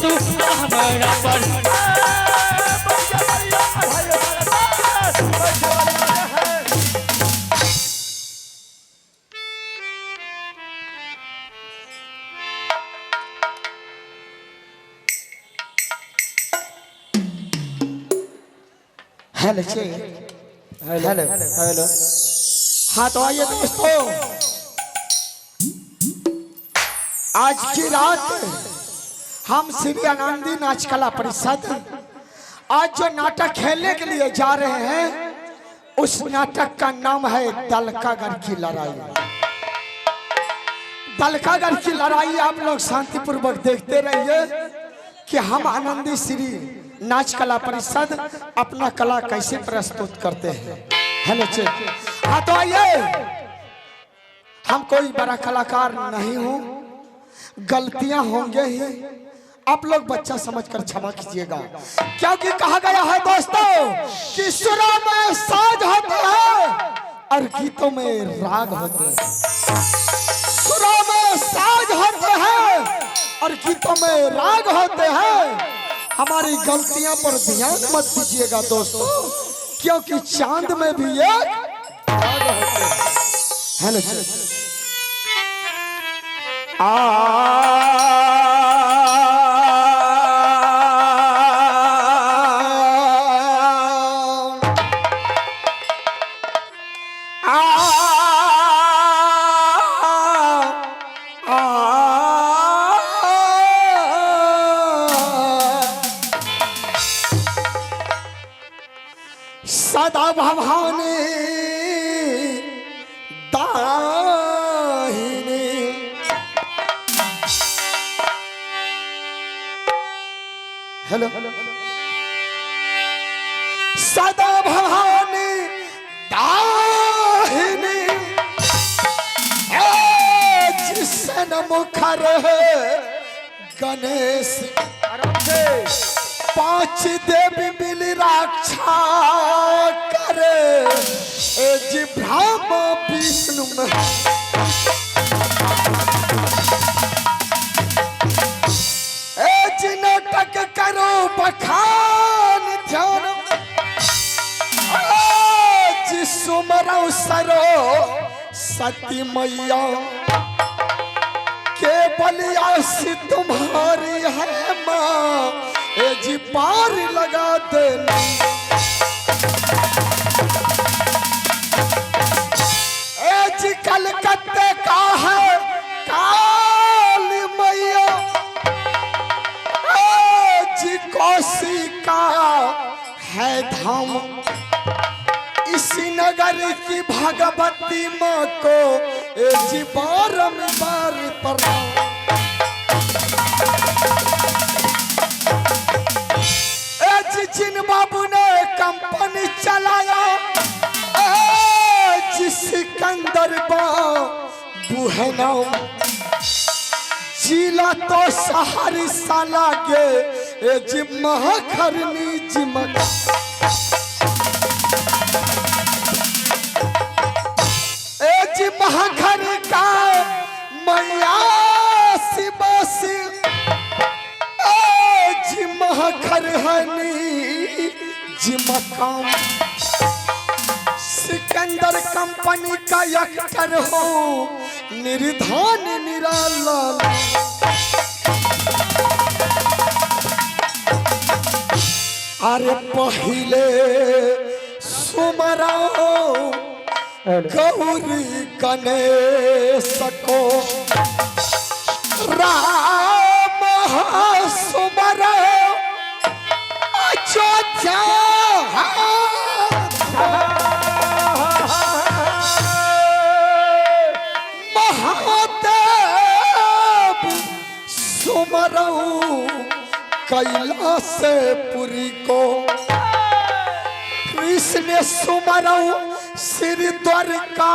तू हमारा पर हेलो हेलो हेलो। हाँ तो आइए दोस्तों, आज की रात हम श्री आनंदी नाच कला परिषद आज जो नाटक खेलने के लिए जा रहे हैं, उस नाटक का नाम है दलकागढ़ की लड़ाई। दलकागढ़ की लड़ाई आप लोग शांतिपूर्वक देखते रहिए कि हम आनंदी श्री नाच कला परिषद अपना कला कैसे प्रस्तुत करते हैं। Hello check. हाँ तो आइए, हम कोई बड़ा कलाकार नहीं हूं, गलतियां होंगे ही, आप लोग बच्चा समझकर क्षमा कीजिएगा, क्योंकि कहा गया है दोस्तों कि सुरों में साज होते हैं और गीतों में राग होते हैं। सुरों में साज होते हैं और गीतों में राग होते हैं। हमारी गलतियां पर ध्यान मत दीजिएगा दोस्तों, क्योंकि चांद में भी एक राग होते हैं। हेलो सदा भवानी दाहिनी हेलो सदा भवानी दाहिनी जिससे न मुखर है गणेश पांच देवी मिल रक्षा करे जी ब्रह्मा विष्णु में जी नाटक करो बखान ध्यान जी सुमरो सरो सती मैया के बलियासी तुम्हारी है माँ जी पार लगा देना। जी कलकत्ते का है काली मैया, जी कोसी का है धाम, इसी नगर की भगवती माँ को जी बारंबार प्रणाम। जिन बाबू ने कंपनी चलाया जिस सिकंदर बाबू है नाम, जिला तो सहरसा लागे जी महाखरनी जिमक। जी महाखर का मैया शिवासी जी महाखर हनी जी मकाम, सिकंदर कंपनी का एक्टर हो निर्धान निराला। अरे पहले सुमराओ गौरी गणेश को, राम सुमराओ अयोध्या कैलाशपुरी को, कृष्ण सुमरऊ श्री द्वारका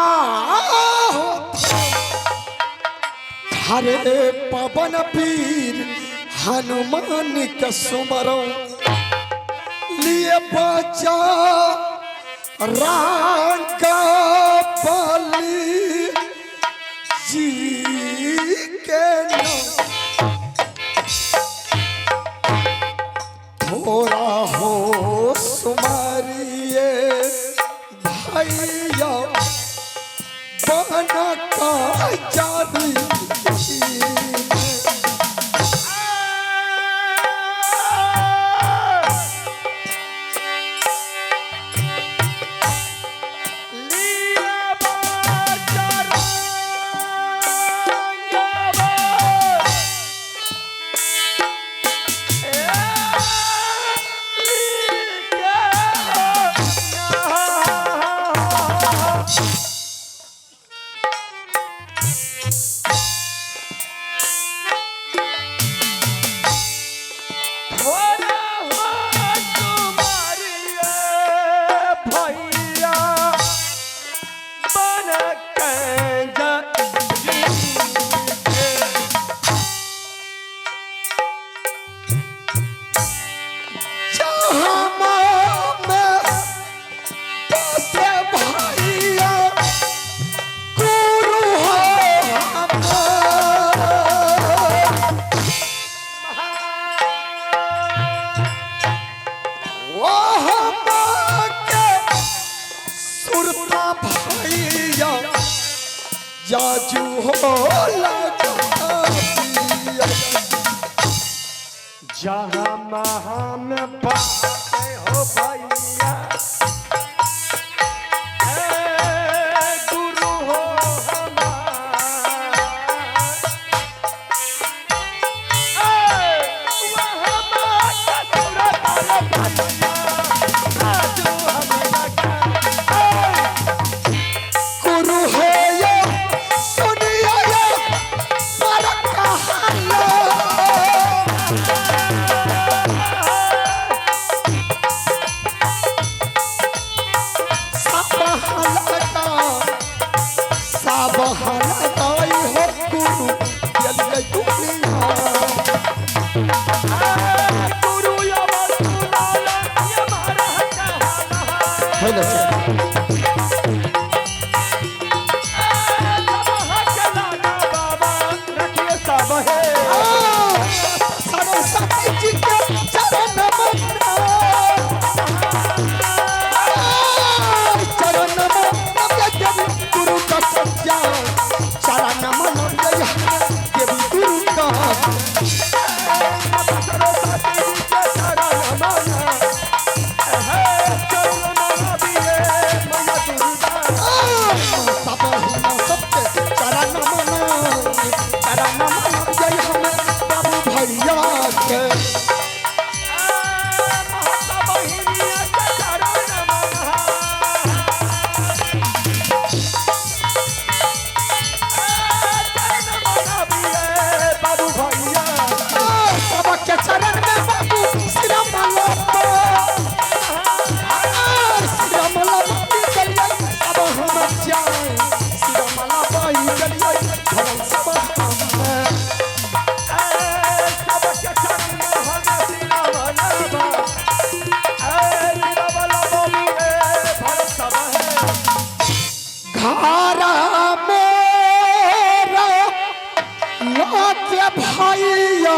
हरे पवन वीर हनुमान के सुमरऊ, लिए बचा रंग बलि जी के नाम। थोड़ा हो सुमारिए भैया बना का जादू जाजू हो जहाँ महान पाते हो भैया गुरु हो भैया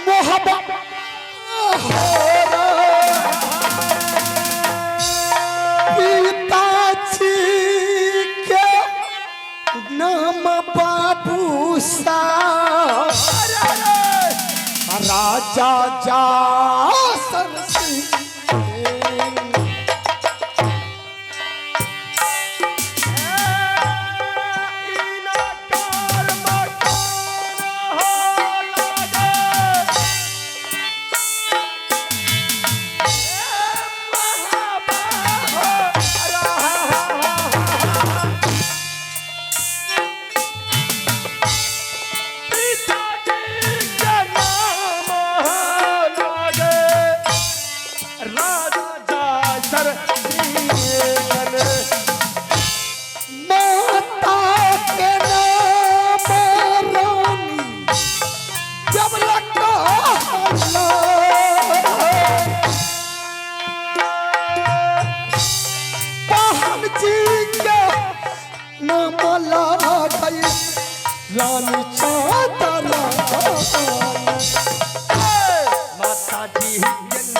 मोहब्बत पिताजी के नाम बाबू सा राजा जा सरसी रानी चादरा माता जी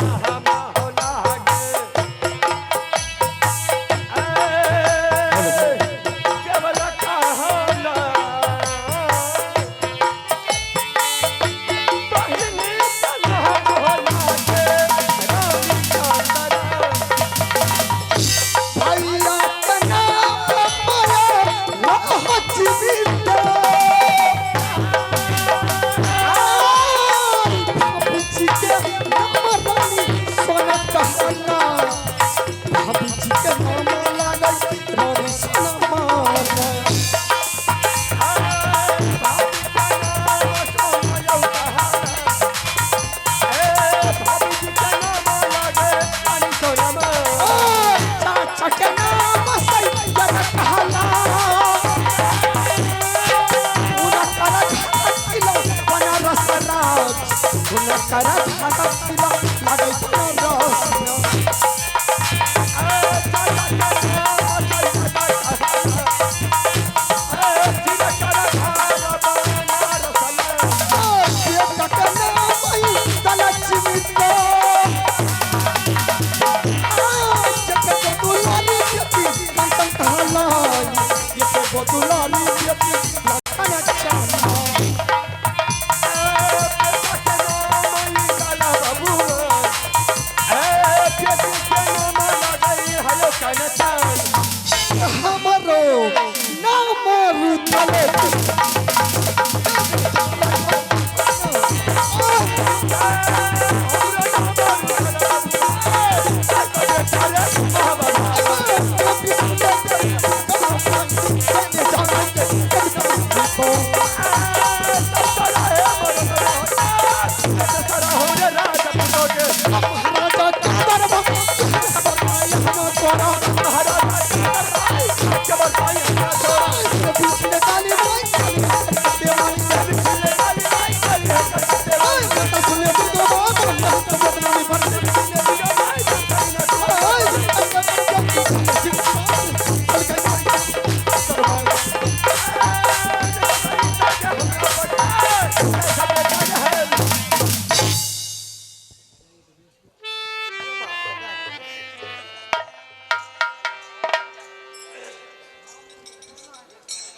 सुन करा धागा पिला लगे तो रसिया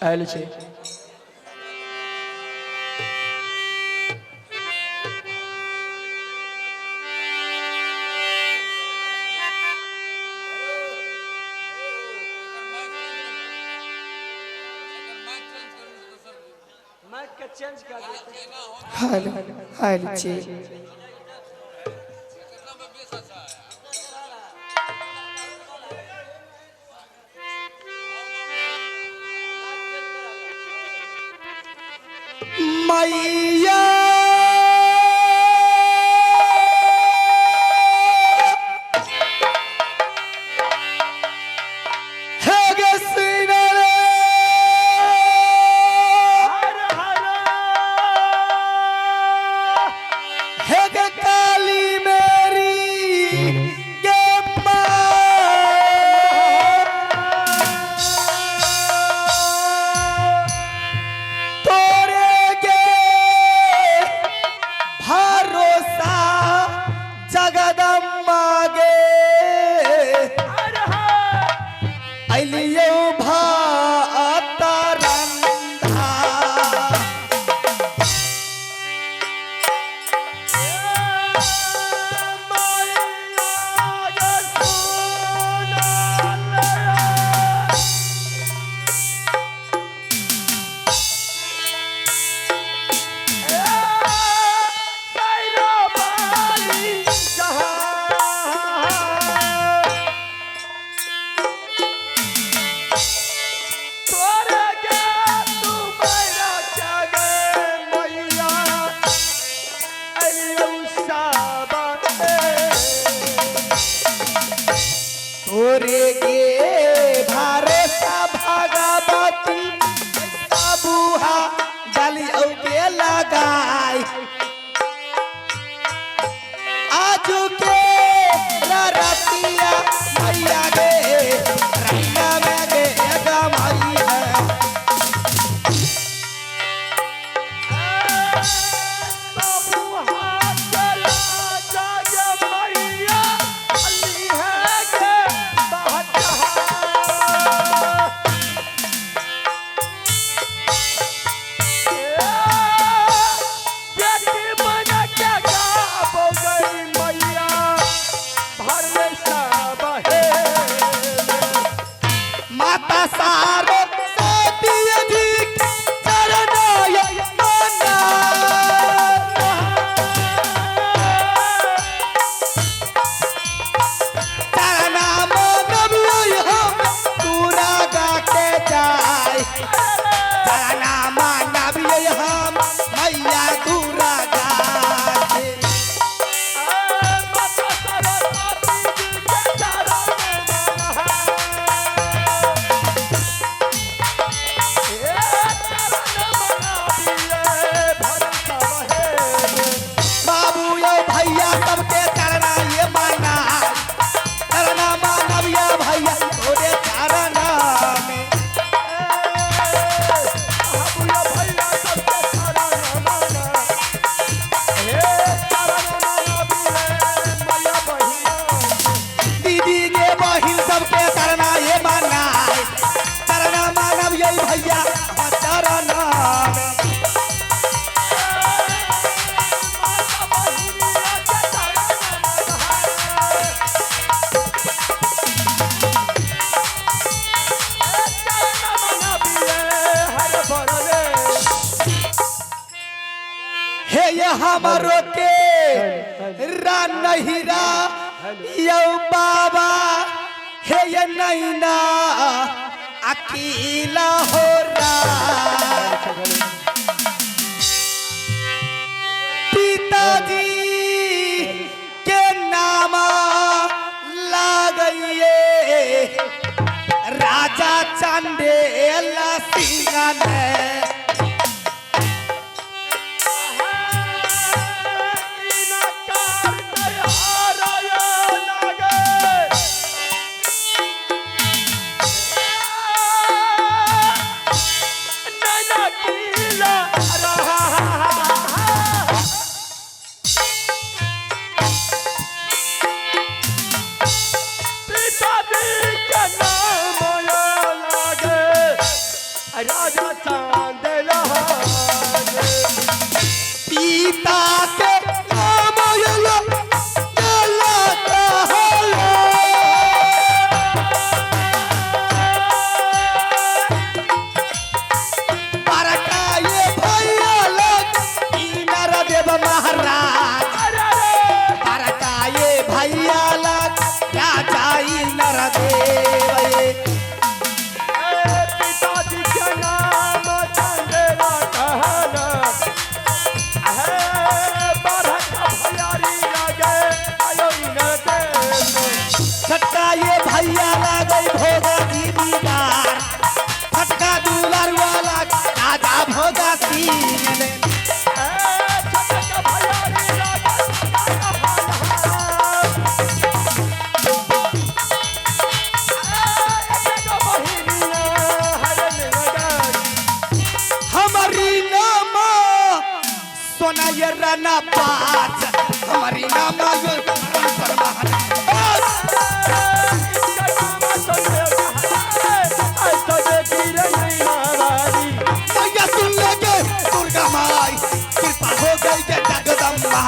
आयल छे हेलो हेलो जी मैया हमरो के नहिरा यौ बाबा हे ये नैना अकेला हो पिताजी के नाम लागइए राजा चंदेला सिंह ने राजा चांदला पिता के नाम देव महाराज भैया लग राजा नरदेव पिताजी के नाम चंदेला कहना है बारह का भैयारी लगे आयो छटका ये भैया लगे भोगा दीदार फटका दुलार वाला राजा भोगा सिंह ने सोना ये राना पाँच हमारी नाम सुन लेंगे दुर्गा माई कृपा हो गई के जगदम्बा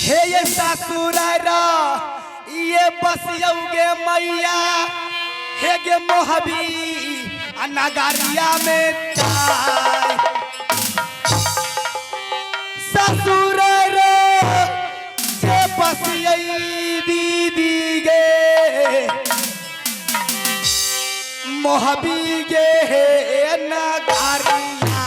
हे ये ससुरारा ये बस यौगे मैया हे गे मोहबी नगरिया में ससुर रे से बस दीदी गे मोहबी गे नगरिया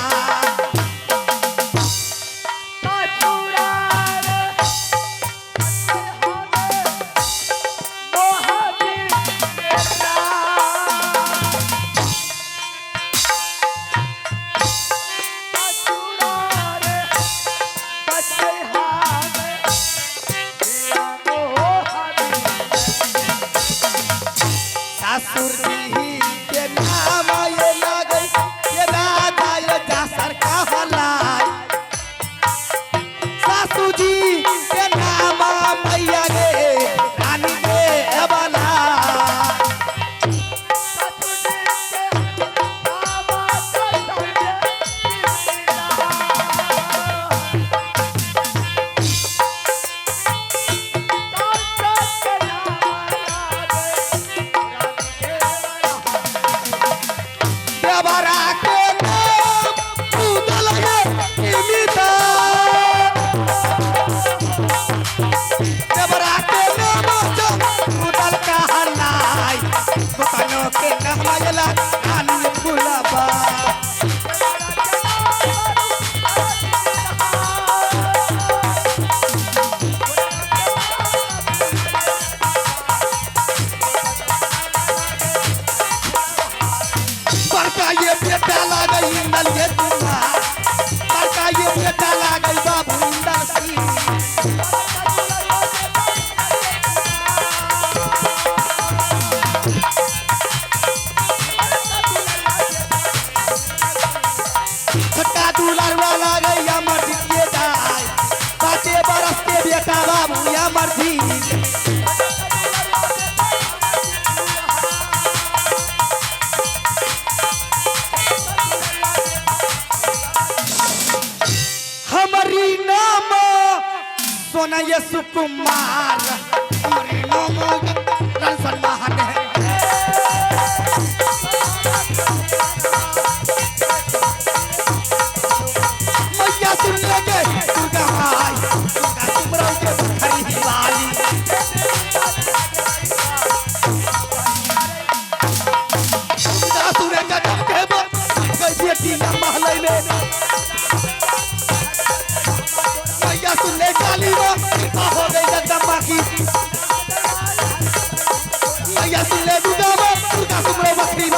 ससुर जी के नाम ये लगे ये राजा ये जासर कहलाय सासू जी के नाम मैया गे रानी के अबला ये बेटा लागल इंदल ये दुल्हा बड़का ये बेटा लागल बाबू इंदल सिंह छोटा दुलार वाला गैया मर्जी ये जाए 5 बरस के बेटा बाबू या मर्जी सोना ये सुकुमार हमारी नाम रंसन महान है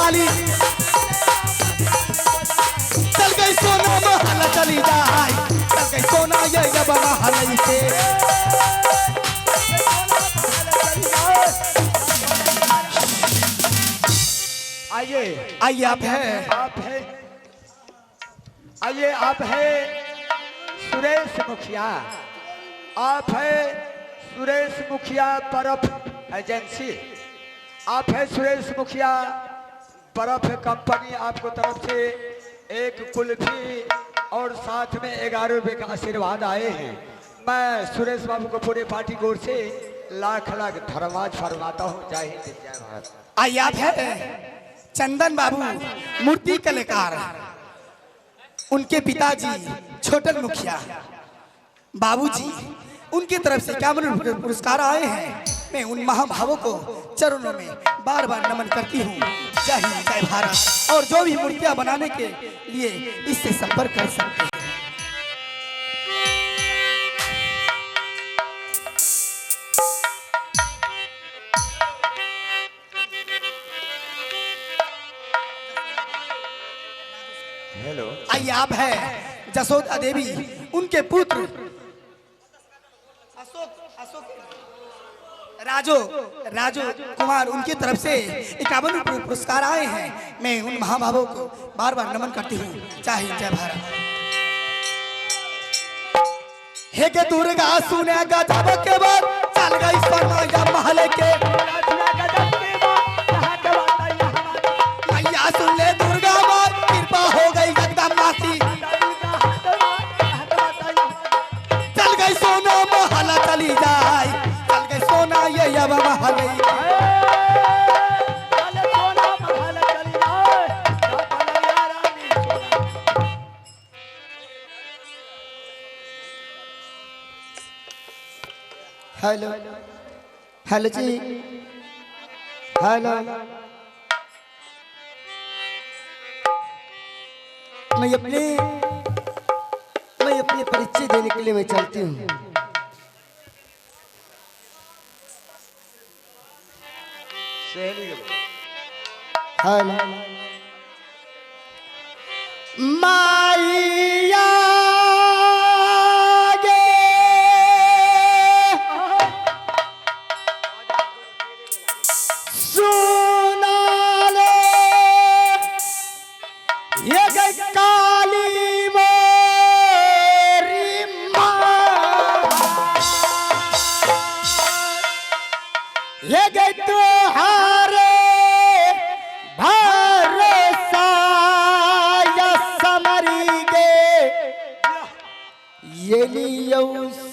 काली चल गई सोना महल चली जाए चल गई सोना ये जब महल से आइए आइए आप है आइए आप है सुरेश मुखिया। आप है सुरेश मुखिया बर्फ एजेंसी। आप है सुरेश मुखिया बर्फ कंपनी। आपको तरफ से एक कुल्फी और साथ में 11 रुपए का आशीर्वाद आए हैं। मैं सुरेश बाबू को पूरे पार्टी की ओर से लाख लाख धन्यवाद फरमाता हूँ। जय हिंद जय भारत। आइए आप है चंदन बाबू मूर्ति कलाकार। उनके पिताजी छोटन मुखिया बाबूजी उनकी तरफ से 51 पुरस्कार आए हैं। मैं उन महाभावों को चरणों में बार बार नमन करती हूँ। जय हिंद जय भारत। और जो भी मूर्तियां बनाने के लिए इससे संपर्क कर सकते हैं। हेलो आइए आप है जसोदा देवी उनके पुत्र राजो राजो कुमार उनकी तरफ से 51 पुरस्कार आए हैं। मैं उन महाभावों को बार बार नमन करती हूँ। जय हिंद जय भारत। हे के दुर्गा सुने गजब के बाद चल गई सोना महल के मैया सुन ले दुर्गा माँ कृपा हो गई जगदम्बा सी चल गई सोना महल चली जाए चल गई सोना ये अब महल हेलो हेलो जी हेलो। मैं अपने परिचय देने के लिए मैं चलती हूँ। हेलो माइया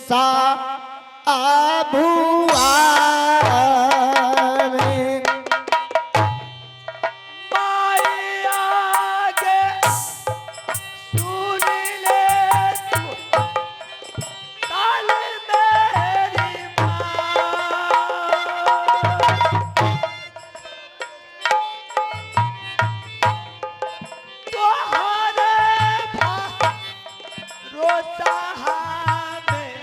सा आभुआ रोता है मैं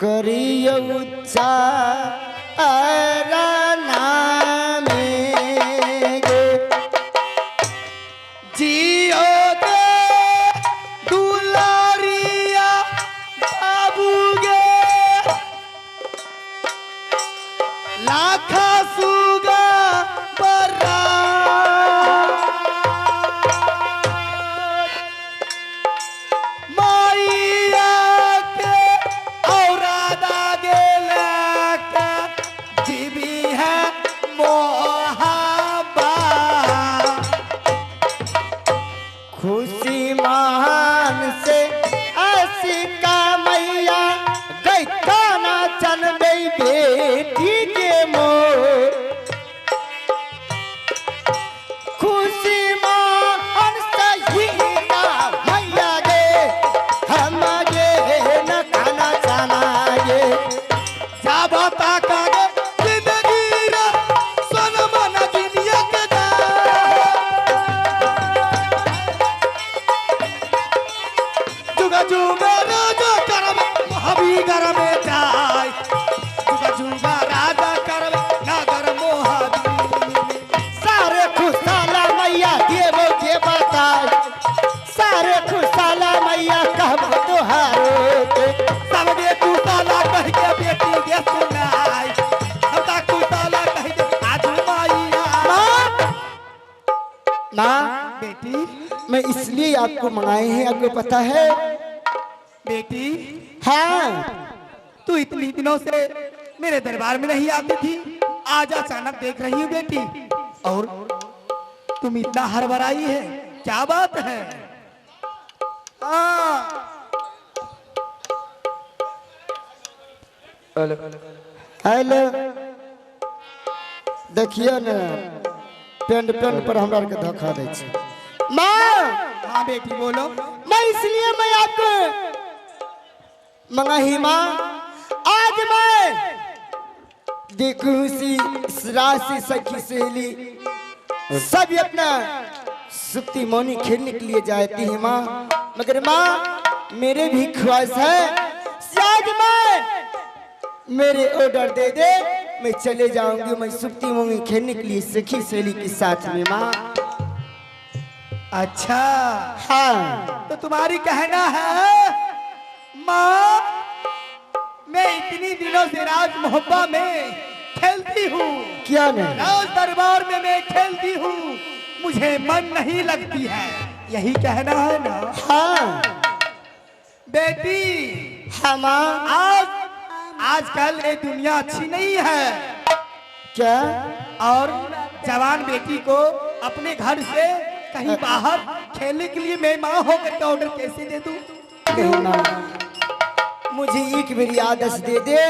करियो उच्चारण में गे जियो गे दुलारिया बाबू गे लाखा सुगा बर्रा माइया के औरादा गेला का जीवी है मोहब्बा खुशी महान से ऐसी का मैया गई काना चन गई बेटी के मोर खुशी महान से ही का मैया गे हम गे न काना चना गे जाबता कागे जिंदगी रा सोनमा न दुनिया के जा जुगा जुगा राजा करम हबी घर में जाय जुगा जुगा राजा करम नगर मोहबी सारे खुशाला मैया देवो के बताए सारे खुशाला मैया कहबो तोहारे के सबके कुताला कह के बेटी के सुनाई सबका कुताला कह के आज माईया माँ बेटी मैं इसलिए आपको मंगाए हैं आपको पता है बेटी हाँ तू इतनी दिनों से मेरे दरबार में नहीं आती थी आज अचानक देख रही हूँ बेटी और तुम इतना हड़बड़ाई है क्या बात है हाँ हेलो देखिए न पेंड पर हमरा के धोखा दे छै माँ हाँ बेटी बोलो मैं इसलिए मैं आपको मंगाही माँ आज मैं देखूं सी राशि सखी सहेली सब अपना सुप्ति मौनी खेलने के लिए जाती है माँ मगर माँ मेरे भी ख्वाहिश है आज मैं मेरे ऑर्डर दे दे मैं चले जाऊंगी मैं सुप्ति मौनी खेलने के लिए सखी सहेली के साथ में माँ अच्छा हाँ तो तुम्हारी कहना है माँ मैं इतनी दिनों से राज मोहब्बा में खेलती हूँ क्या नहीं राज दरबार में मैं खेलती हूँ मुझे मन नहीं लगती है यही कहना है ना हाँ बेटी हाँ माँ आजकल ये दुनिया अच्छी नहीं है क्या और जवान बेटी को अपने घर से कहीं बाहर खेलने के लिए मैं माँ होकर के ऑर्डर कैसे दे दूं? नहीं माँ मुझे एक मेरी आदत दे दे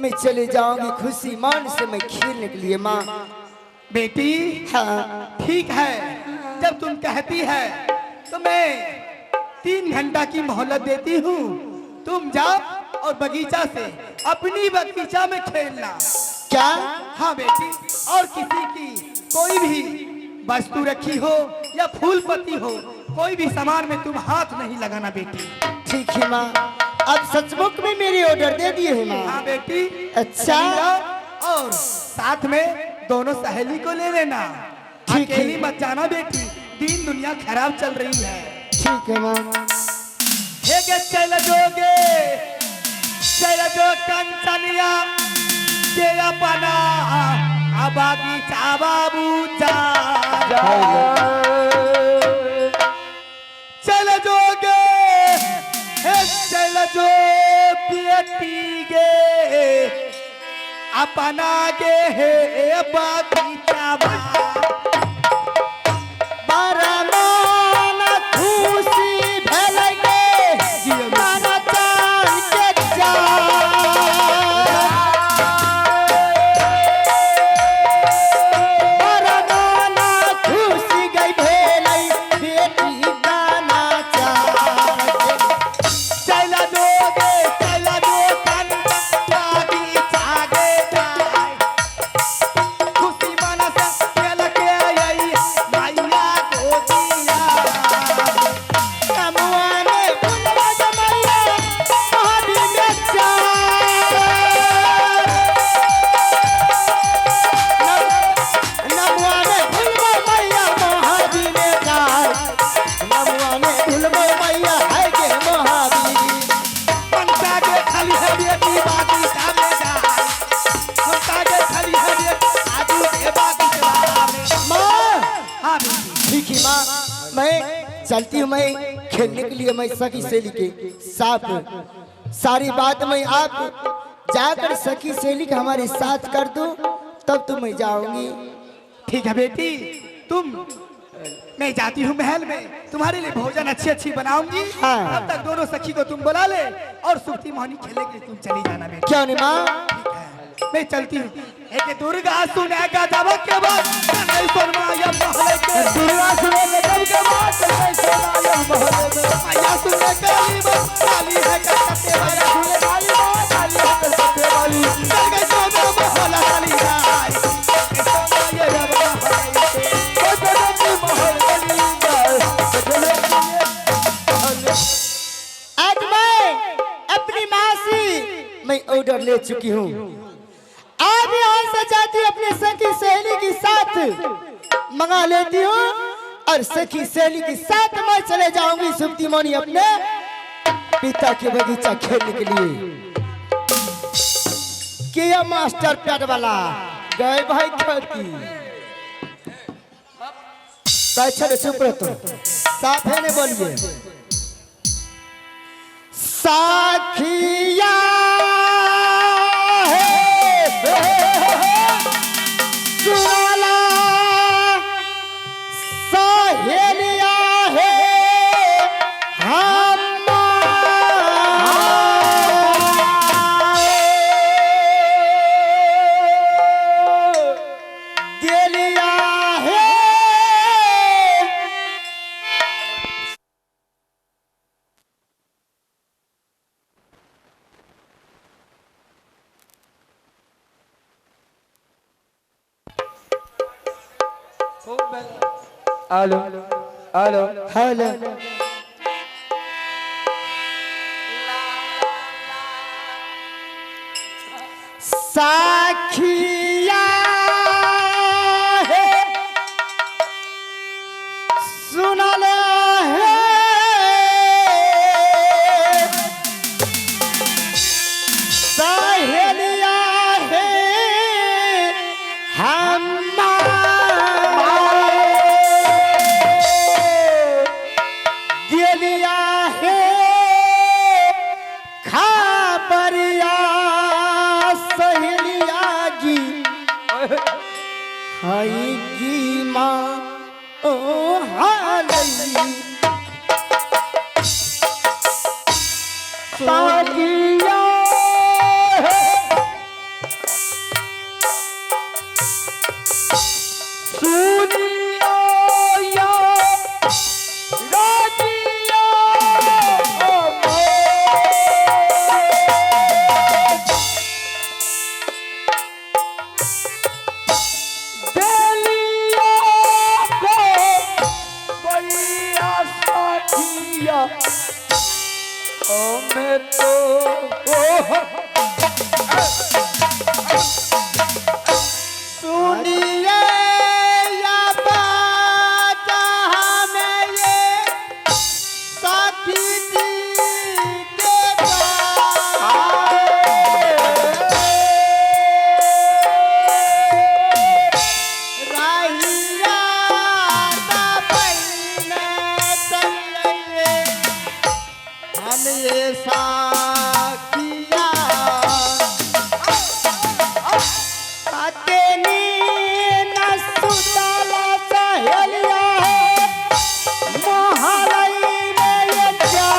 मैं चले जाऊंगी खुशी मान से मैं खेलने के लिए माँ बेटी हाँ ठीक है जब तुम कहती है तो मैं 3 घंटा की मोहलत देती हूँ तुम जाओ और बगीचा से अपनी बगीचा में खेलना क्या हाँ बेटी और किसी की कोई भी वस्तु रखी हो या फूल पत्ती हो कोई भी सामान में तुम हाथ नहीं लगाना बेटी ठीक है माँ अब सचमुच में मेरी ऑर्डर दे दिए है माँ हाँ बेटी अच्छा। और साथ में दोनों सहेली को ले लेना ठीक है। अकेली मत जाना बेटी दिन दुनिया खराब चल रही है ठीक है माँ हेगे चल जो कंचनिया के अपना बगीचा बाबू जा चल जोगे चल जो बेटी गे अपना गे हे बगीचा चलती हूँ मैं खेलने के लिए, मैं सखी सहेली के साथ। सारी बात मैं आप जाकर सखी सहेली का हमारे साथ कर दो, तब तो मैं जाऊंगी। ठीक है बेटी, तुम मैं जाती हूँ महल में, तुम्हारे लिए भोजन अच्छी अच्छी बनाऊंगी। हाँ। तब तक दोनों सखी को तुम बुला ले और सुखती मोहनी खेलने के लिए तुम चली जाना बेटी। क्यों नहीं माँ? ठीक है, मैं चलती हूँ। एक दुर्गा सुनेगा जब के बाद नहीं सुनवाया महल के, दुर्गा सुनेगा जब के बाद नहीं सुनवाया महल में, आया सुने काली बात काली है कलकत्ते वाली, सुने काली बात काली है कलकत्ते वाली, चल गई तो महल काली जाए सोना ये रब आज मैं अपनी माँ से मैं ऑर्डर ले चुकी हूँ। आप यहाँ से जाती हूँ अपनी सखी सहेली के साथ मंगा लेती हूँ और सखी सहेली के साथ मैं चले जाऊंगी सुप्ती मोनी अपने पिता के बगीचा खेलने के लिए। किया मास्टर पैड वाला गए भाई खेती चलो चुप रहो, तो साफ है ने बोलिए। साखिया सुनाला सहेलिया है दिलिया है। हेलो हेलो हेलो साखिया है सुनल है सहेलिया है दिलिया है खबरिया सहेलिया गी हाई गी माँ ओ हालई सागिया सुनिया या राजिया दिलिया को बढ़िया साथिया ओ मैं तो सुनिए या बात हमें ये साथी जी के राहिया दा पहने चलिए हम ये साखिया तेनी न सुताला सहेलिया महाराई में ये जा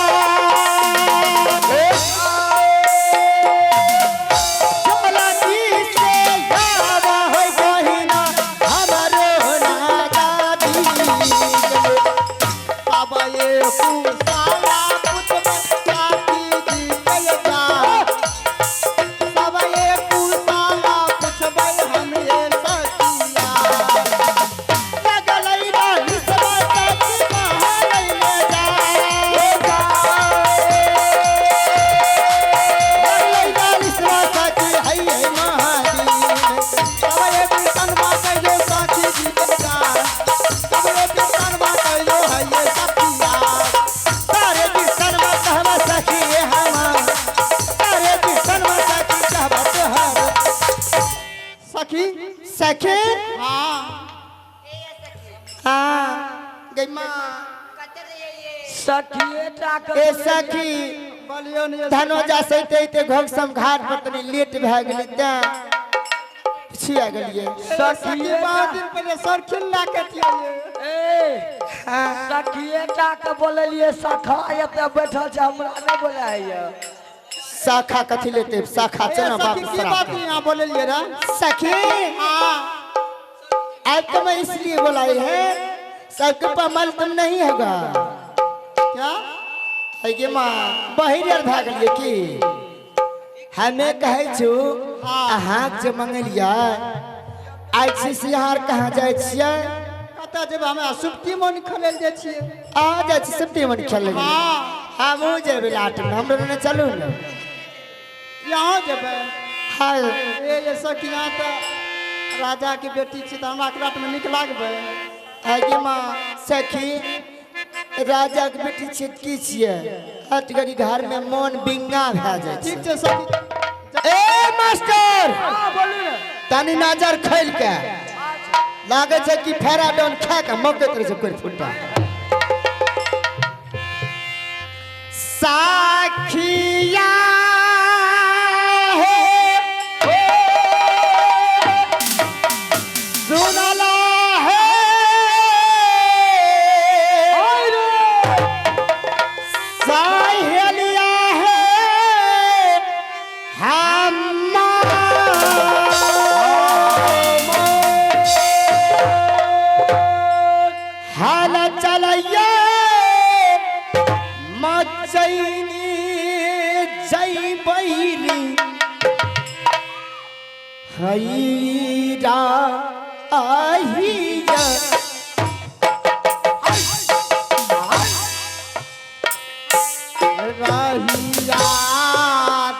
चलती से यारा है बहिना हमारो नादादी अब ये पुसाला पुत बच्चा की जी के जा सब ये पुसाला पुछबै हम ये सखिया लगलै रानी सब सखी महालै में जा लगलै रानी सब सखी है ये महादी सब ये बिसन बात जो साथी जी के जा सब ये बिसन बात जो है ये सखिया सारे बिसन बात हम सखी हम सारे बिसन बात सखी कहबत हर सखी सखी हाँ हाँ गई माँ कते रे सखिए टाक ए सखी धनोजा सहित घोकसम घाट पर तनी लेट भए गेली त छिया गेलिए सखिए दिन पहले सर खिल्ला के ए सखिए टाक बोललिए सखा एते बैठल छ हमरा नहीं बोलाइए शाखा कथी लेते शाखा चना बात की बात यहाँ बोले लिए रा सखी आज तो मैं इसलिए बुलाई है सबके पमल तुम नहीं होगा क्या है कि माँ बहिर भाग लिए की हमें कहे छु अहाँ जे मंगलिया आज से यहाँ कहाँ जाए छियै कतऽ जब हमें सुप्ती मन खेल दे छिए आ जाए छी सब मन खेल हम जेबे लाट में हमरो ने चलू ने यहाँ जेबे हां ये सखी यहाँ तो राजा की बेटी छी त हमरा लाट में निक लागबे है कि माँ सखी राजा के बेटी छी की छियै हट गरी घर में मन बिंगा भए जाए ठीक छै सखी ए मास्टर हां बोलू ने तनी नजर खोल के लागे छै कि फेराडोन खा के मौके तरह से कोई फुटा साखिया सुनला है साहिलिया है हाल चलिए मचैनी जय बैरी हैरा आहिया रहिया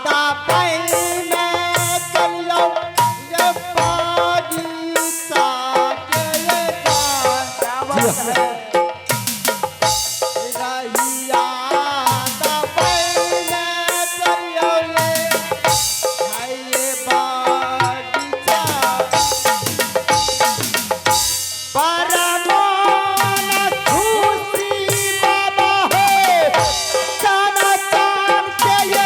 दा पैने चलो ये बागीचा के रहिया दा पैने चलो ये बागीचा परमान खुशी बाबा हो चाना चान के ये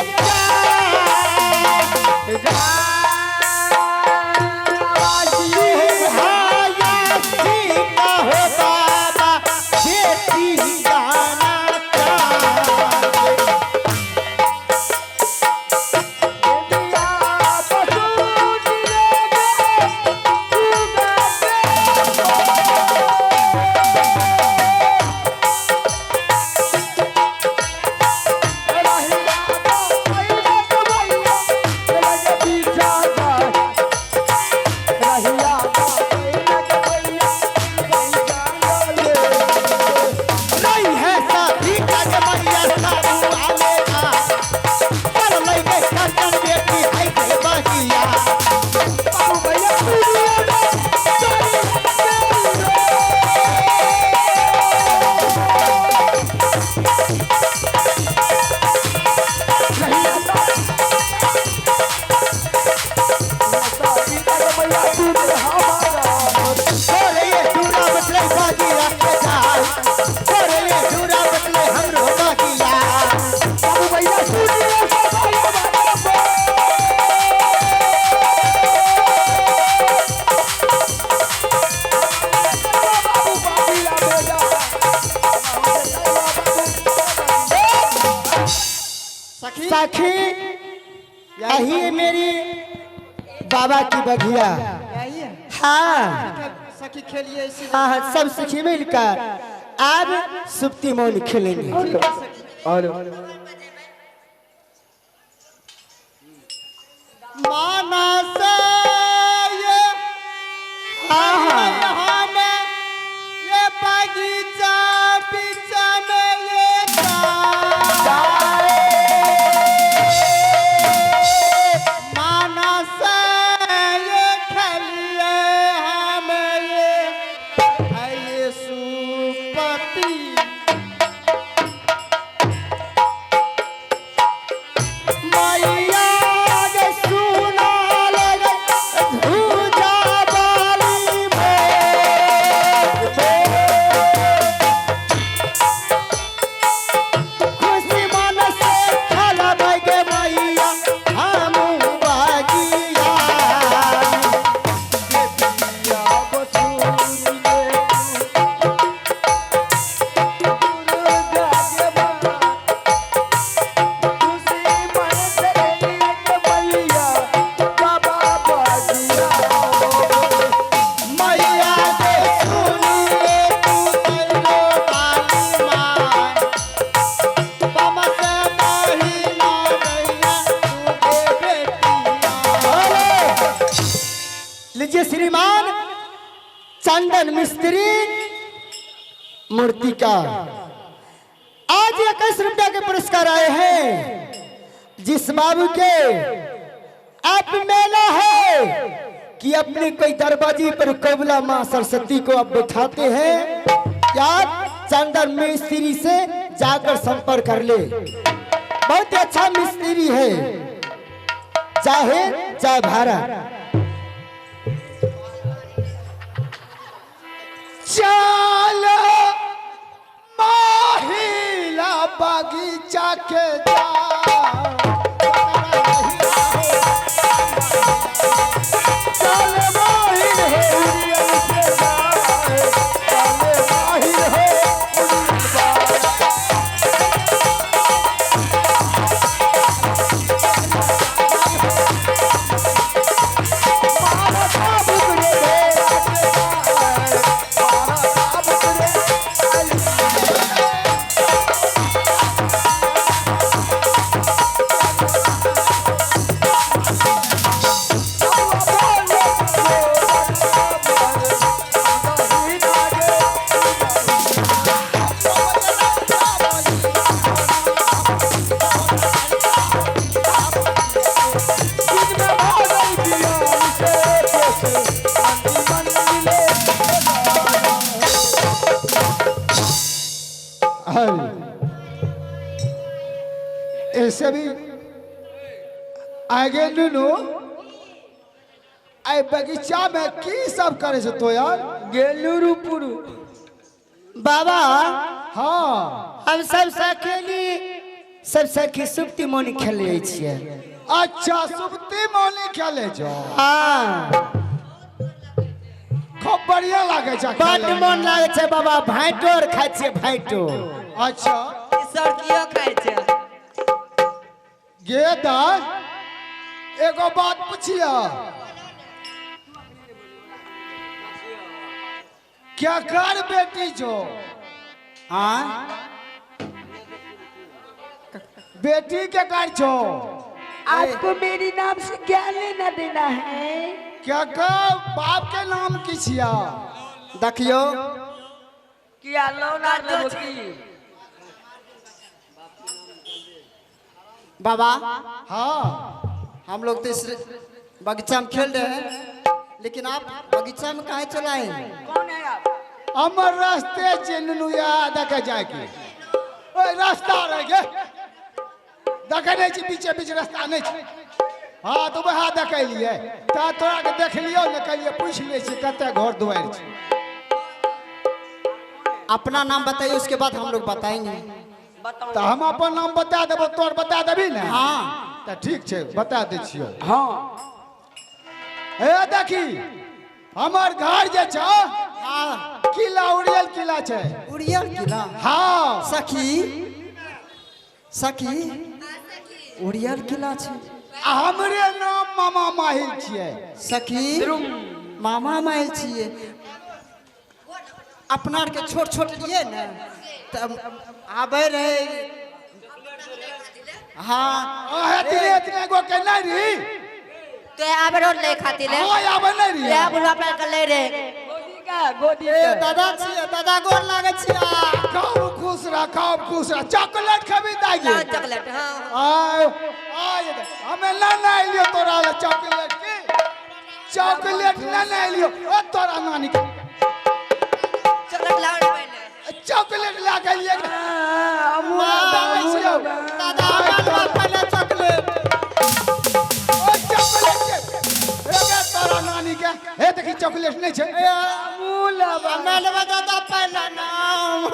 सखी यही है मेरी बाबा की बघिया। यही है हाँ सखी खेलिए इसी हाँ हाँ, सब सखी मिलकर अब सुप्ती मौन खेलेंगे। और मानस ये हमें ये बगीचा पीछा में ये मानस ये खेलिए हमें ये सुपति मैया गे सुना लीजिए श्रीमान चंदन मिस्त्री मूर्ति का आज 21 रुपया के पुरस्कार आए हैं। जिस बाबू के आप मेला है कि अपनी कोई दरवाजे पर कबला मां सरस्वती को आप बैठाते हैं, क्या चंदन मिस्त्री से जाकर संपर्क कर ले। बहुत ही अच्छा मिस्त्री है। चाहे जय भारत। चलो महिला बगीचा के ऐसे भी आगे नुनु आई बगीचा में की सब करे से तो यार गेलुरु पुरु बाबा। हाँ हम सब सखेली सब सखी सुप्ति मोनी खेले छिए। अच्छा सुप्ति मोनी खेले जो हाँ खूब बढ़िया लागे छै बड मन लागे छै बाबा। भाइटोर खाइ छिए भाइटो। अच्छा सर कियो खाइ छै गे दा एगो बात पूछिया क्या कर बेटी जो हाँ बेटी के कर छो आपको मेरी नाम से क्या लेना देना है? क्या का बाप के नाम की छिया देखियो क्या लोना देबो की? बाबा हाँ हम लोग तो इस बगीचा में खेल रहे हैं, लेकिन आप बगीचा में काहे चलाए? कौन है आप? अमर रास्ते चिन्हनु याद के जाके ओए रास्ता रह गे देखे नहीं छी पीछे पीछे रास्ता नहीं छी। हाँ तो वह देखे लिए ता तोरा के देख लियो न कहिए पूछ ले छी कते घर दुआर छी। अपना नाम बताइए, उसके बाद हम लोग बताएंगे। बताओ। तो हम अपन नाम बता देबो तोर बता देबी ना। हाँ तो ठीक है बता दे छियो। हाँ हे देखी हमार घर जे छ हाँ किला उड़ियल किला छै। उड़ियल किला। हाँ सखी सखी उड़ियल किला छै। आ हमरे नाम मामा माहिल छियै। सखी मामा माइल छिए। अपना आर के छोट छोट लिए न तब आबे रहे। हाँ इतने इतने गो के नहीं रही तो आबे रोड ले खातिर ले हाँ आबे नहीं रही ले बुढ़वा पे कर ले रे गोदी ए दादा छिए, दादा गोर लागे छिए। खाओ खुश रह चॉकलेट खबी दागी चॉकलेट। हाँ आय आय हमें ना लियो तोरा ले चॉकलेट की चॉकलेट ना लियो ओ तोरा नानी के चॉकलेट लाओ पहले। चॉकलेट ला के लिए दादा हमरा पहले चॉकलेट। ओ चॉकलेट के हे तोरा नानी के हे देखी चॉकलेट नहीं छै अमूल मैं लेबे दादा पहले नाम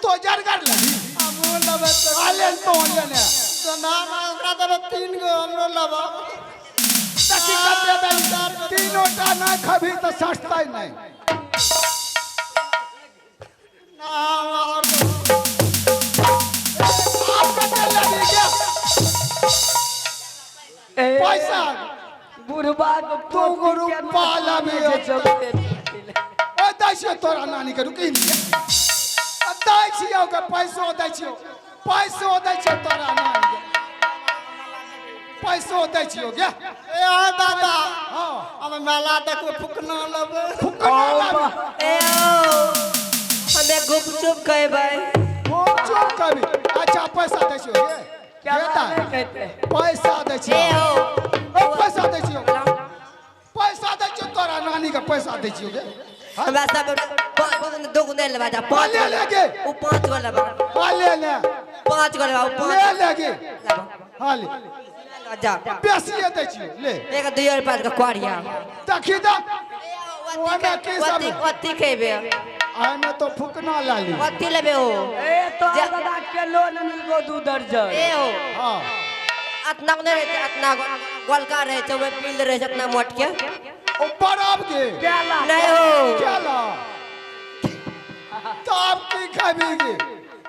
तो जर कर लगी अमूल लेबे आले तो लेने तो नाम ओकरा देबे 3 गो हमरो लेबा। तकी कते दल तीनों टा ना खबी तो सस्ता नहीं नाम और आप कते लगी क्या पैसा बुढ़वा को तो गुरु पाला भी चॉकलेट ओ दैछियो तोरा नानी के रुकी दैछियो के पैसो दैछियो तोरा नानी के पैसो दै छियो गे ए आ दादा हम मेला देखो फुकना लेबे ए ओ हमें गुपचुप कहबै चुप कभी अच्छा पैसा दै छियो गे क्या देता कहते पैसा दै छियो ए हो पैसा दै छियो पैसा दै छियो तोरा नानी के पैसा दै छियो गे हमरा सब दो गुने लेबा जा पांच ले ले गे वो पांच गो लेबा ले ले पांच गो लेबा वो ले पांच ले गे लेबा हाँ ले जा बेसिए दै छियो ले एक 2 रुपया के क्वारिया देखी दा ओना की सब ओती खेबे आइ में तो फुकना लाली ओती लेबे हो ए तो दादा के लोन मिलगो 2 दर्जन ए हो हां अतना ने रहे अतना गोलका रहे छै वे पील रहे अतना मोट के ऊपर आप के नहीं हो क्या ला तो आप की खाबेगी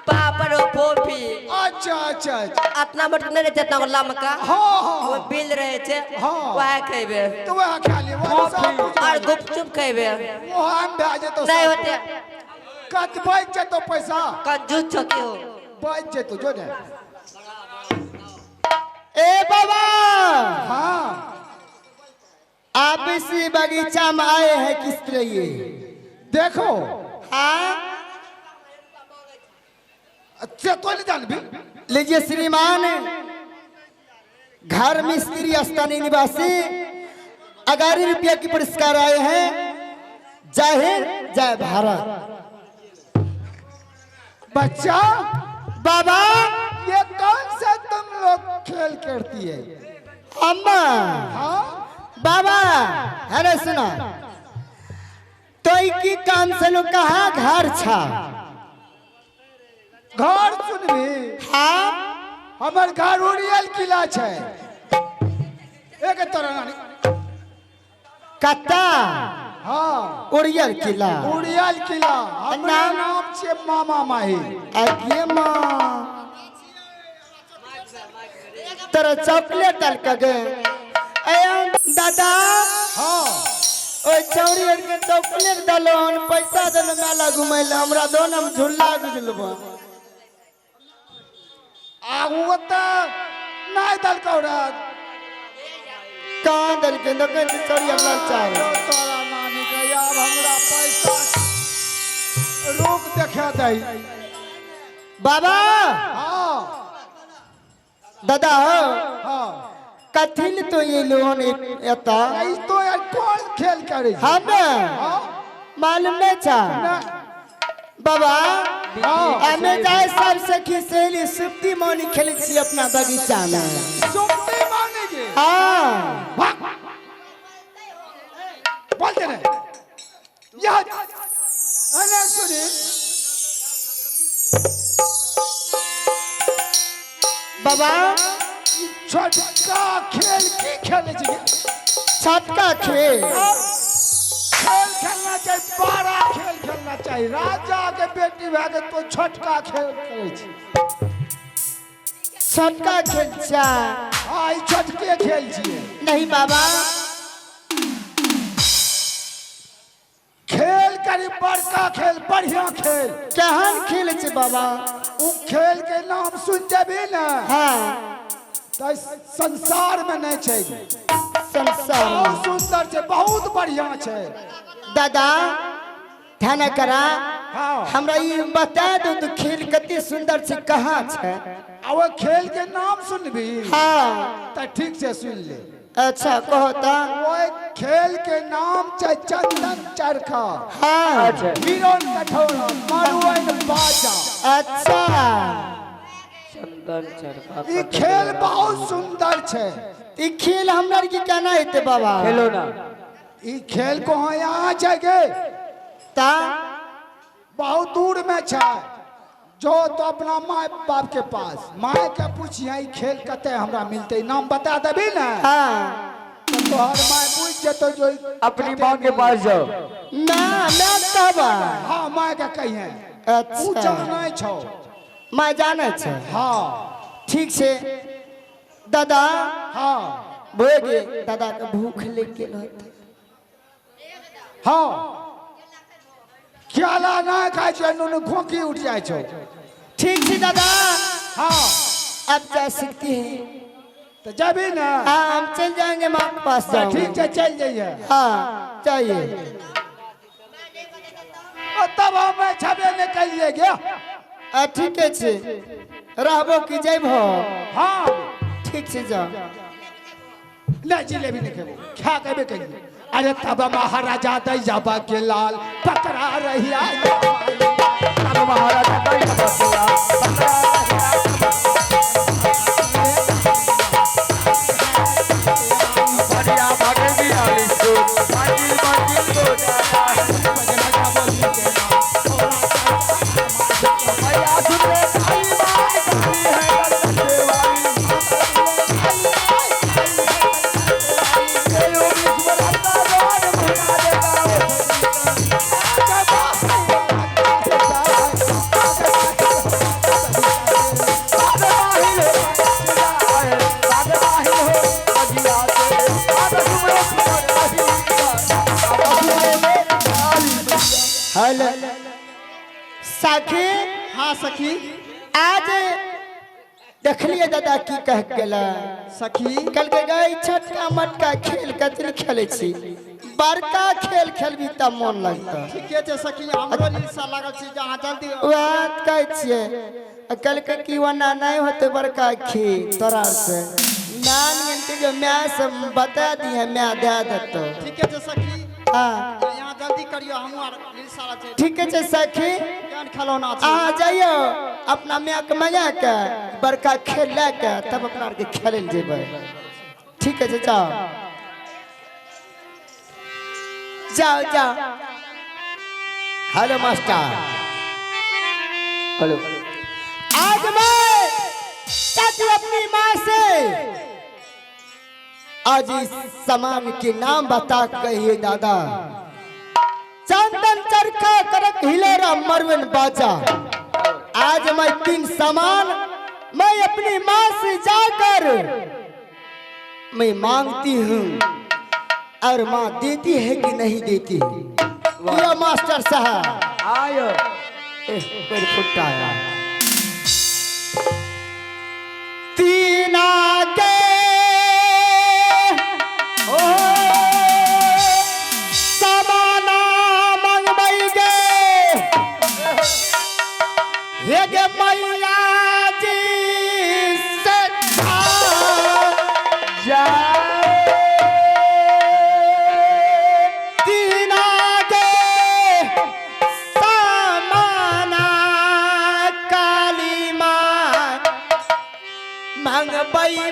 पापड़ और फोफी अच्छा अच्छा अतना मोट नहीं रहे अतना लमका हाँ वो पील रहे छै हाँ। वह खेबे तो वह खा ले वो सब कुछ और गुपचुप खेबे वो हम भेजे तो नहीं होते कत बच जे तो पैसा कंजूस छके हो बच जे तो जो ने ए बाबा हां आप इसी बगीचा में आए हैं किस लिए देखो हाँ अच्छा तो नहीं जान भी लीजिए श्रीमान घर मिस्त्री स्थानीय निवासी 11 रुपया की पुरस्कार आए हैं। जय हिंद जय भारत। बच्चा बाबा ये कौन सा तुम लोग खेल करती है अम्मा हाँ बाबा अरे सुना तो की काम से लो कहा घर छा घर सुनबी हाँ हमर घर उड़ियल किला छे एक तरह नानी कत्ता हाँ उड़ियल किला उड़ियल किला हमरा नाम? नाम छे मामा माही अगे माँ तेरा चॉकलेट डाल के गए दादा हाँ ओ चौरी के चॉकलेट डालो पैसा देने मेला घुमे ले हमरा दोनों में झूला गुजलबा आ वो तो नहीं दल कौड़ा कहाँ दल के दुकान से चौरी अल्लाह चाहे तोरा नानी के यार हमरा पैसा रोक देखा दई बाबा हाँ दादा हो हाँ कथिन तो ये लोन एता ई तो यार कौन खेल करे छे? हमें हाँ मालूम नहीं था ना बाबा हाँ हमें जाए सब सखी सहेली सुप्ती मौनी खेले छी अपना बगीचा में सुनते मानेगे हाँ बोलते रहे यार अने सुनी बाबा छोटका खेल की खेले छी छटका खेल खेल खेलना चाहिए बड़ा खेल खेलना चाहिए राजा के बेटी भए के तो छोटका खेल करे छी छटका खेल चा हाँ ई छोटके खेल छिए नहीं बाबा खेल करी बड़का खेल बढ़िया खेल केहन खेल छे बाबा उ खेल के नाम सुन जेबी ना हाँ तो संसार में नहीं छै संसार में। बहुत सुंदर छै बहुत बढ़िया छै दादा ध्यान करा हाँ हमरा ये बता दो तो खेल कते सुंदर छे कहाँ छे आ वो खेल के नाम सुनबी हाँ तो ठीक से सुन ले अच्छा कहो ता वो खेल के नाम छै चंदन चरखा हाँ वीरोन कठौरा मारुआइन बाजा अच्छा ई खेल बहुत सुंदर छै ई खेल हमरा के केना हेते बाबा हेलो ना ई खेल को यहाँ छै गे ता बहुत दूर में छै जो तो अपना माँ बाप के पास माँ के पूछिए ई खेल कते हमरा मिलते नाम बता देबी ना हाँ तो तोहर माँ पूछ जेतो जो ई अपनी माँ के पास जाओ मैं कहबा हाँ माँ के कहिए अच्छा पूछो नहीं छो मैं जाने छे हाँ ठीक छे दादा हाँ भोगे दादा के भूख लेके रहते हाँ केला नहीं खाई छै नुन खोखी उठ जाए छो ठीक छे दादा हाँ अब जा सकती है तो जाबी ना। हाँ हम चल जाएंगे माँ के पास तो जाएंगे। ठीक है चल जाइए। हाँ चाहिए। और तब हम छबे निकलिए गया। ठीक है छे रहबो की जइबो। हाँ ठीक से जाओ। नहीं जिलेबी नहीं खेबो क्या कहबे कहिए। अरे तब महाराजा दैजाबा के लाल पकड़ा रही तब महाराजा दैजाबा के लाल पकड़ा बढ़िया भागे बियाली सो मंजिल मंजिल को जाना भैया सुने भाई बात करती है देवाली हेलो सखी। हाँ सखी। आज देख लिये दादा की कह गेला। सखी कल के गई छोटका मटका खेल कतल खेले छी। बड़का खेल खेलबी तब मन लगता। ठीके छै सखी हमरो निशा लागल छै जहाँ जल्दी बात कहै छियै कल के की वना नहीं होते बड़का खेल तोरा से नान घंटे जो मैं से बता दिए मैं दे देतो। ठीके छै सखी। हाँ यहाँ जल्दी करियो हम निशा छै ठीक है सखी। ज्ञान खिलौना छै। आ जाइयो अपना मैं के मजा के बड़का खेल लेके तब अपना के खेल जेबै। ठीक है जाओ जाओ जाओ। Hello master. हेलो आज मैं चाचू अपनी माँ से आज इस सामान के नाम बता कहिए दादा। चंदन चरखा करक हिलेरा मरवन बाजा। आज मैं 3 सामान मैं अपनी माँ से जाकर मैं मांगती हूँ और माँ देती है कि नहीं देती। ये मास्टर साहब आयो फिर फुट्टा आया। 3 आगे समाना मंगवाई गे हे मैया जी से जा 3 आगे समाना काली माँ मंगवाई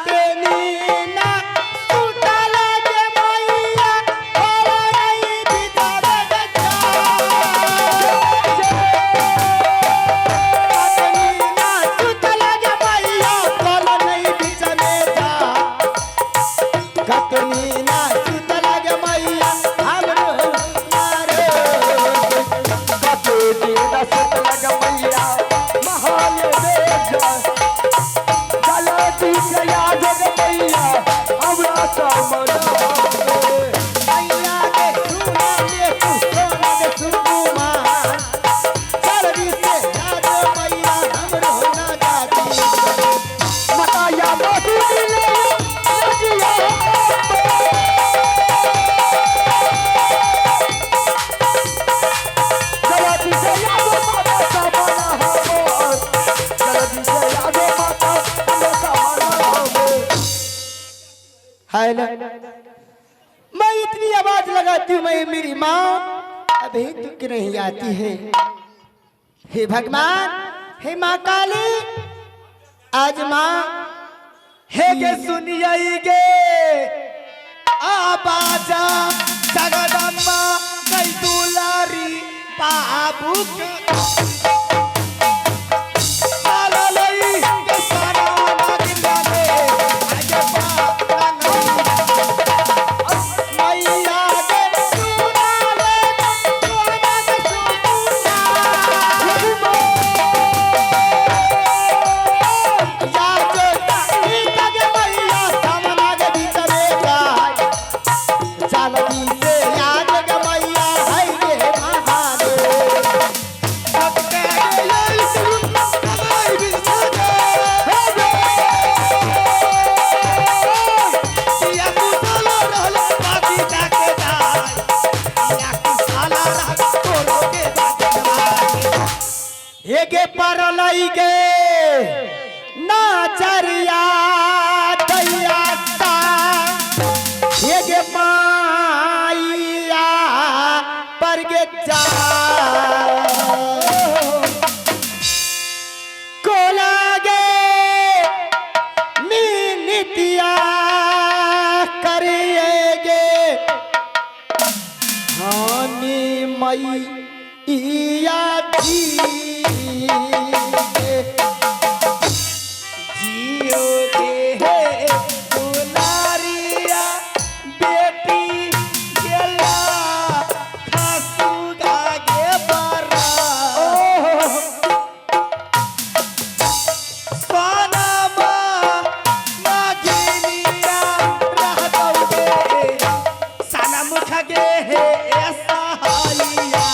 नीना सुतला के मैया बोला नहीं बिचारे गच्चा नीना सुतला के मैया बोला नहीं बिचारे जा नीना सुतला के मैया हमरो मारे नीना सुतला के मैया महाल दे जा याद मैया हमरा सामना मैया के सुना ले सोना के सुकुमा चलदी से याद मैया हमरो ना जाती मताया मोती ले लगिया जल्दी से याद माता सामना हो जल्दी से याद माता हमरा सामना हो हाय ना मैं इतनी आवाज लगाती हूँ मैं मेरी माँ अभी तक नहीं आती है हे भगवान हे माँ काली आज माँ हे गे सुनिए गे आबाजा जगदम्बा गई दुलारी बाबू के साला लई के सारा नागिना में आगे बाबा मैया के सुना ले सोना के सुकुमा याद सीता के मैया सामना के भीतरे जाए चालती से याद के मैया है गे महादेव सबके लई सुन हमारी बिसाजे या कुतला रहल बाकी जाके जाए या कुतला रह तोरो के जाके हेगे परलई गे नाचरिया दैया सा हेगे माइया पर गे जा कोला गे नितिया करिएगे हानि मई इया जियो के हे दुलारिया बेटी गेला खासू गागे बरा सोनामा नागिनिया रह दौगे साना मुख गे हे ऐसा हालिया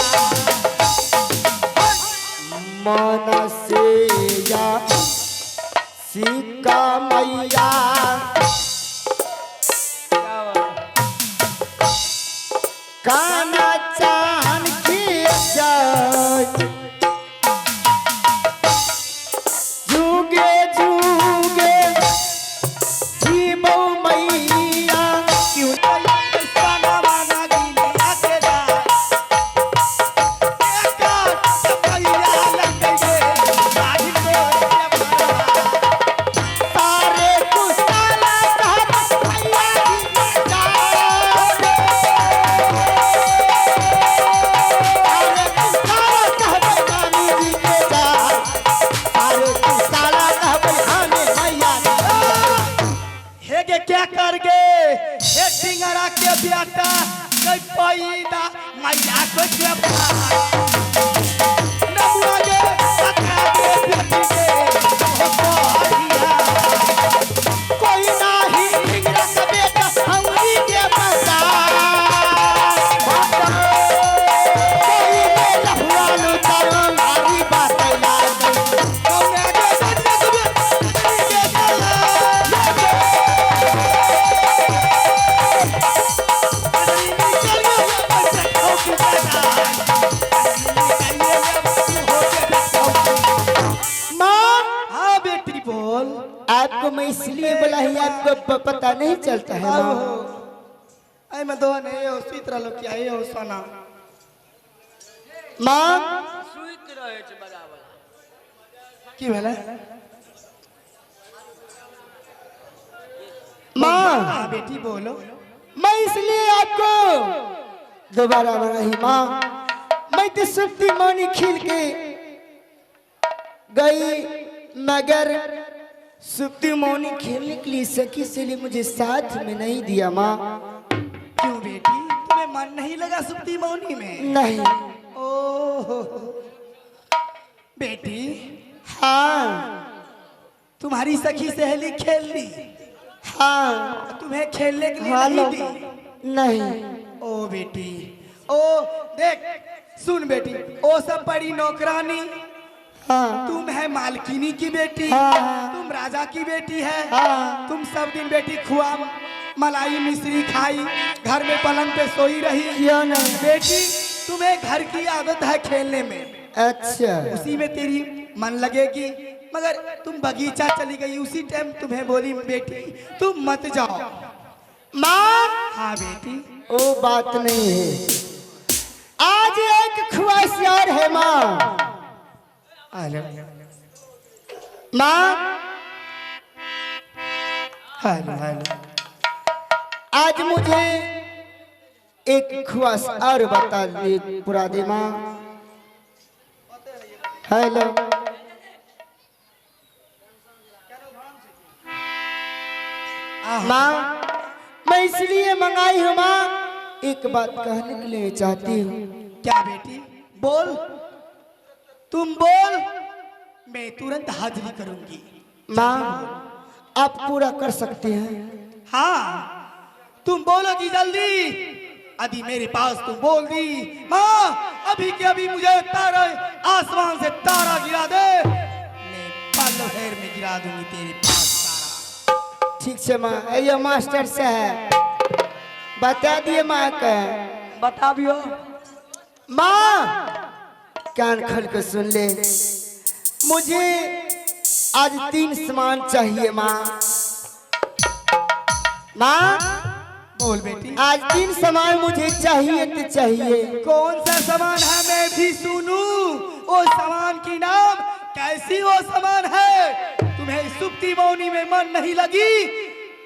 मन से या सिक्का मैया काना चाहन की जाय जुगे जुगे जीवो मैया क्यों सोनामा नागिनिया के जा सारे कुशला कहत मैया जी जा सारे कुशला कहत नानी जी के जा सारे कुशला कहत हमें मैया हे गे क्या कर गे हे टिंगरा के बेटा कई पैदा मैया को के नमुआ गे पत्रा के बेटी के हो पारिया कोई नाही इंगरा का बेटा हमरी के बता कोई ने लहुआ लुटारो मारी बात लाग कौने गे सच्चा के गला निकल गया हो के दादा माँ हाँ बेटी बोल आपको मैं इसलिए बोला ही आपको पता नहीं चलता है माँ आई मैं दो नहीं हो सीतरा लोग क्या है हो सोना माँ की भेले माँ हाँ बेटी बोलो। मैं इसलिए आपको दोबारा बनाई माँ। मैं तो सुप्ती मौनी खिल के गई, मगर सुप्ती मौनी खेलने के लिए सखी से लिए मुझे साथ में नहीं दिया माँ। क्यों बेटी, तुम्हें मन नहीं लगा सुप्ती मौनी में? नहीं। ओह बेटी, हाँ तुम्हारी सखी सहेली खेल ली, हाँ तुम्हें खेलने के लिए हाँ नहीं लो दी? नहीं। ओ बेटी, ओ देख, सुन बेटी, ओ सब बड़ी नौकरानी, हाँ तुम है मालकिनी की बेटी, हाँ। तुम राजा की बेटी है, हाँ। तुम सब दिन बेटी खुआ मलाई मिश्री खाई, घर में पलंग पे सोई रही। क्यों नहीं? बेटी, तुम्हें घर की आदत है खेलने में, अच्छा उसी में तेरी मन लगेगी। मगर तुम बगीचा चली गई, उसी टाइम तुम्हें बोली बेटी तुम मत जाओ। माँ, हाँ बेटी, वो बात नहीं है। आज एक ख्वाहिश और है माँ। माँ, हेलो हेलो, आज मुझे एक ख्वाहिश और बता दे, पूरा दे माँ। हेलो माँ, मैं इसलिए मंगाई हूँ माँ, एक बात कहने के लिए चाहती हूँ। क्या बेटी, बोल, तुम बोल, मैं तुरंत हाजिरी करूंगी। माँ, आप पूरा कर सकते हैं। हाँ, तुम बोलोगी जल्दी। अभी मेरे पास तुम बोल दी, माँ अभी के अभी मुझे तारा, आसमान से तारा गिरा दे, मैं पल भर में गिरा दूंगी तेरे पास तारा। ठीक से माँ, ये मास्टर से है, बता दिए माँ का। बता दियो। माँ, कान खोल कर सुन ले, मुझे आज 3 सामान चाहिए माँ। माँ, बोल बेटी, आज 3 सामान मुझे चाहिए तो चाहिए। कौन सा सामान है, मैं भी सुनूं। वो सामान की नाम, कैसी वो सामान है? तुम्हें सुप्ती मौनी में मन नहीं लगी?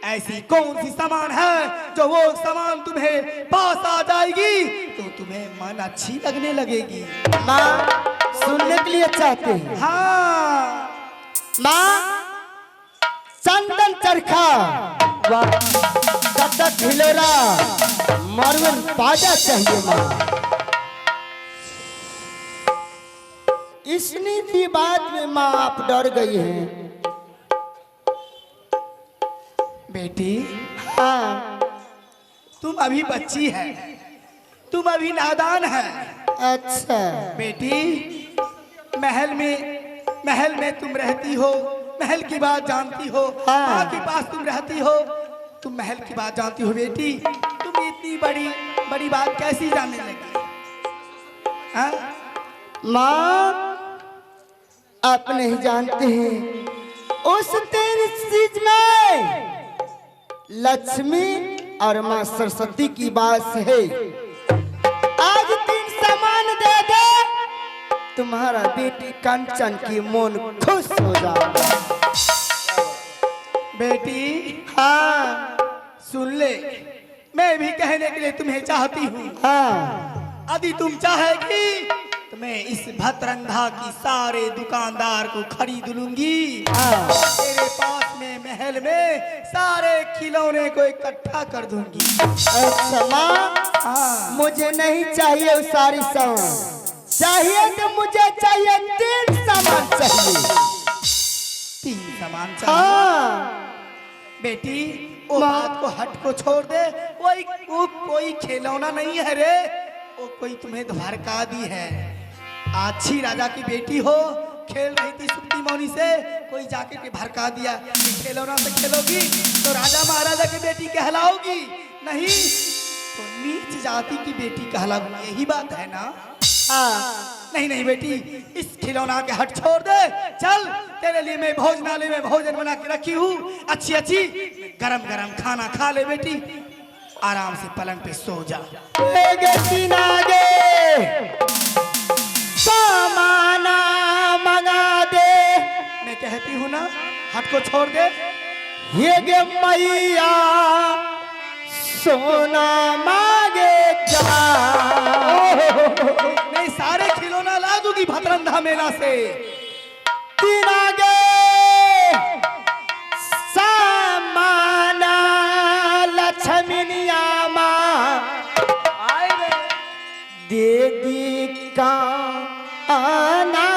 ऐसी कौन सी सामान है जो वो सामान तुम्हें पास आ जाएगी तो तुम्हें मन अच्छी लगने लगेगी? माँ, सुनने के लिए चाहते हैं। हाँ, माँ, चंदन चरखा, कटक हिलोरा, मरवन बाजा चाहिए माँ। इतनी सी बात में माँ आप डर गई हैं। बेटी, हाँ, तुम अभी बच्ची है, तुम अभी नादान है। अच्छा बेटी, महल में तुम रहती हो, महल की बात जानती हो। हाँ। माँ के पास तुम रहती हो, तुम महल की बात जानती हो। बेटी, तुम इतनी बड़ी बात कैसी जानने लगी? हाँ? माँ, आप नहीं जानते हैं, उस तेरी चीज में लक्ष्मी और माँ सरस्वती की बात है। आज 3 सामान दे दे, तुम्हारा बेटी कंचन की मन खुश हो जाएगा। बेटी, हाँ सुन ले, मैं भी कहने के लिए तुम्हें चाहती हूँ। हाँ, यदि तुम चाहेगी तो मैं इस भतरंधा की सारे दुकानदार को खरीद लूंगी। हाँ। तेरे पास में महल में सारे खिलौने को इकट्ठा कर दूंगी। अच्छा माँ, हाँ, मुझे नहीं चाहिए वो सारी सामान, चाहिए तो मुझे चाहिए 3 सामान चाहिए। 3 सामान चाहिए। हाँ बेटी, वो बात को हट को छोड़ दे, वो कोई खिलौना नहीं है रे, वो कोई तुम्हें धमका दी है। अच्छी राजा की बेटी हो, खेल रही थी सुप्ती मौनी से, कोई जाके के भड़का दिया कि खिलौना से खेलोगी तो राजा महाराजा की बेटी कहलाओगी, नहीं तो नीच जाति की बेटी कहलाओगी। यही बात है ना? हाँ। नहीं नहीं बेटी, इस खिलौना के हट छोड़ दे। चल, तेरे लिए मैं भोजनालय में भोजन बना के रखी हूँ, अच्छी अच्छी गरम गरम खाना खा ले बेटी, आराम से पलंग पे सो जा। सामाना मंगा दे। मैं कहती हूँ ना, हट को छोड़ दे। ये गे मैया सोना मांगे जा। मैं सारे खिलौना ला दूंगी भतरंधा मेला से। तीन आगे सामाना लक्ष्मीनिया माँ दे दी का आना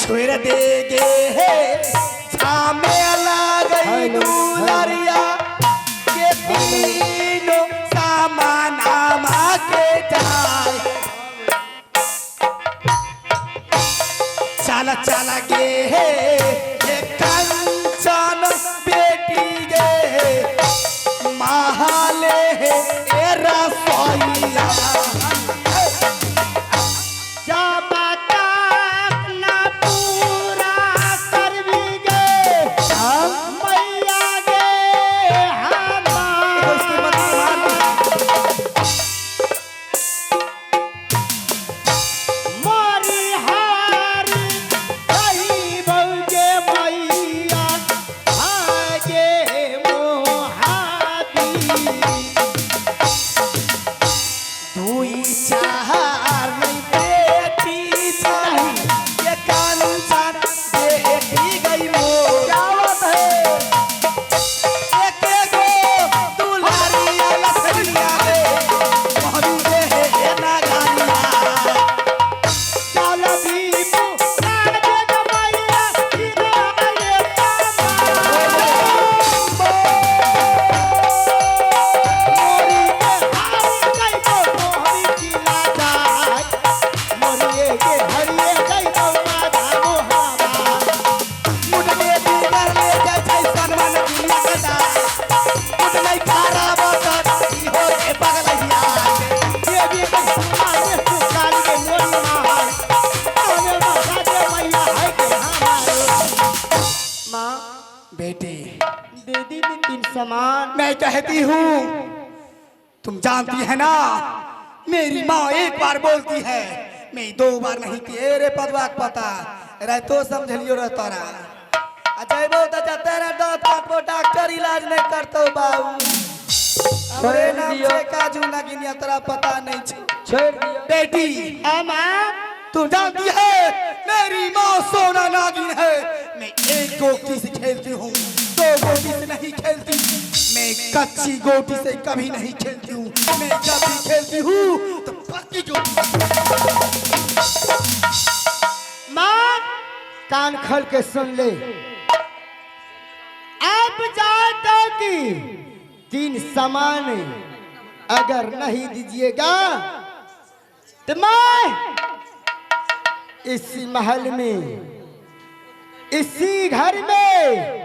छुर देगे है छामे गई दुलरिया के तीनों सामाना माँ के जाए। चला चला गे है कंचन बेटी गे महाले है रसोईया। बेटे दे दी तीन सामान। मैं कहती हूँ तुम जानती है ना मेरी माँ एक बार बोलती है मैं 2 बार नहीं तेरे पदवा पता रह तो समझ लियो रहता रहा। अच्छा बहुत अच्छा तेरा दांत डॉक्टर इलाज नहीं करते बाबू। अरे नाम से काजू ना गिनिया तेरा पता नहीं छोड़ बेटी। माँ तुम जानती है मेरी माँ सोना नागिन है। मैं एक गोटी से खेलती हूँ 2 गोटी से नहीं खेलती। मैं कच्ची गोटी से कभी नहीं खेलती हूँ। मैं जब भी खेलती हूँ तो पक्की गोटी। माँ कान खोल के सुन ले। आप जानते हो कि 3 सामान अगर नहीं दीजिएगा तो मैं इसी महल में इसी घर में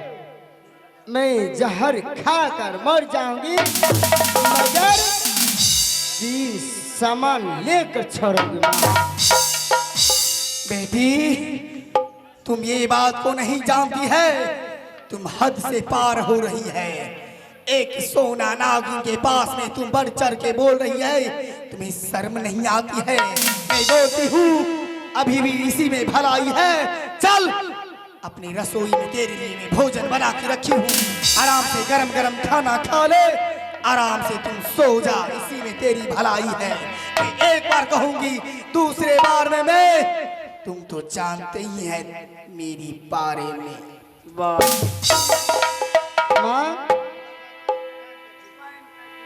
मैं जहर खाकर मर जाऊंगी मगर 3 सामान लेकर छोड़ूंगी। बेटी तुम ये बात को नहीं जानती है तुम हद से पार हो रही है। एक सोना नागिन के पास में तुम बढ़ चढ़ के बोल रही है तुम्हें शर्म नहीं आती है। मैं बोलती हूँ अभी भी इसी में भलाई है। चल अपनी रसोई में तेरे लिए मैं भोजन बना के रखी हूँ। आराम से गरम गरम खाना खा ले आराम से तुम सो जा इसी में तेरी भलाई है। मैं एक बार कहूंगी दूसरे बार में मैं तुम तो जानते ही है मेरी बारे में। माँ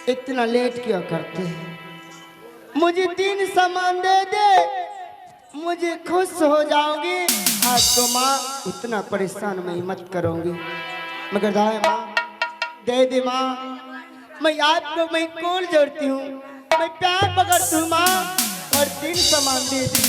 इतना लेट क्यों करते हैं? मुझे 3 सामान दे दे मुझे खुश हो जाऊंगी। आज तो माँ उतना परेशान मैं मत करूंगी मगर दाए माँ दे दे माँ। मैं आपको मैं कौन जोड़ती हूँ मैं प्यार पकड़ती हूँ माँ और 3 सामान दे दी।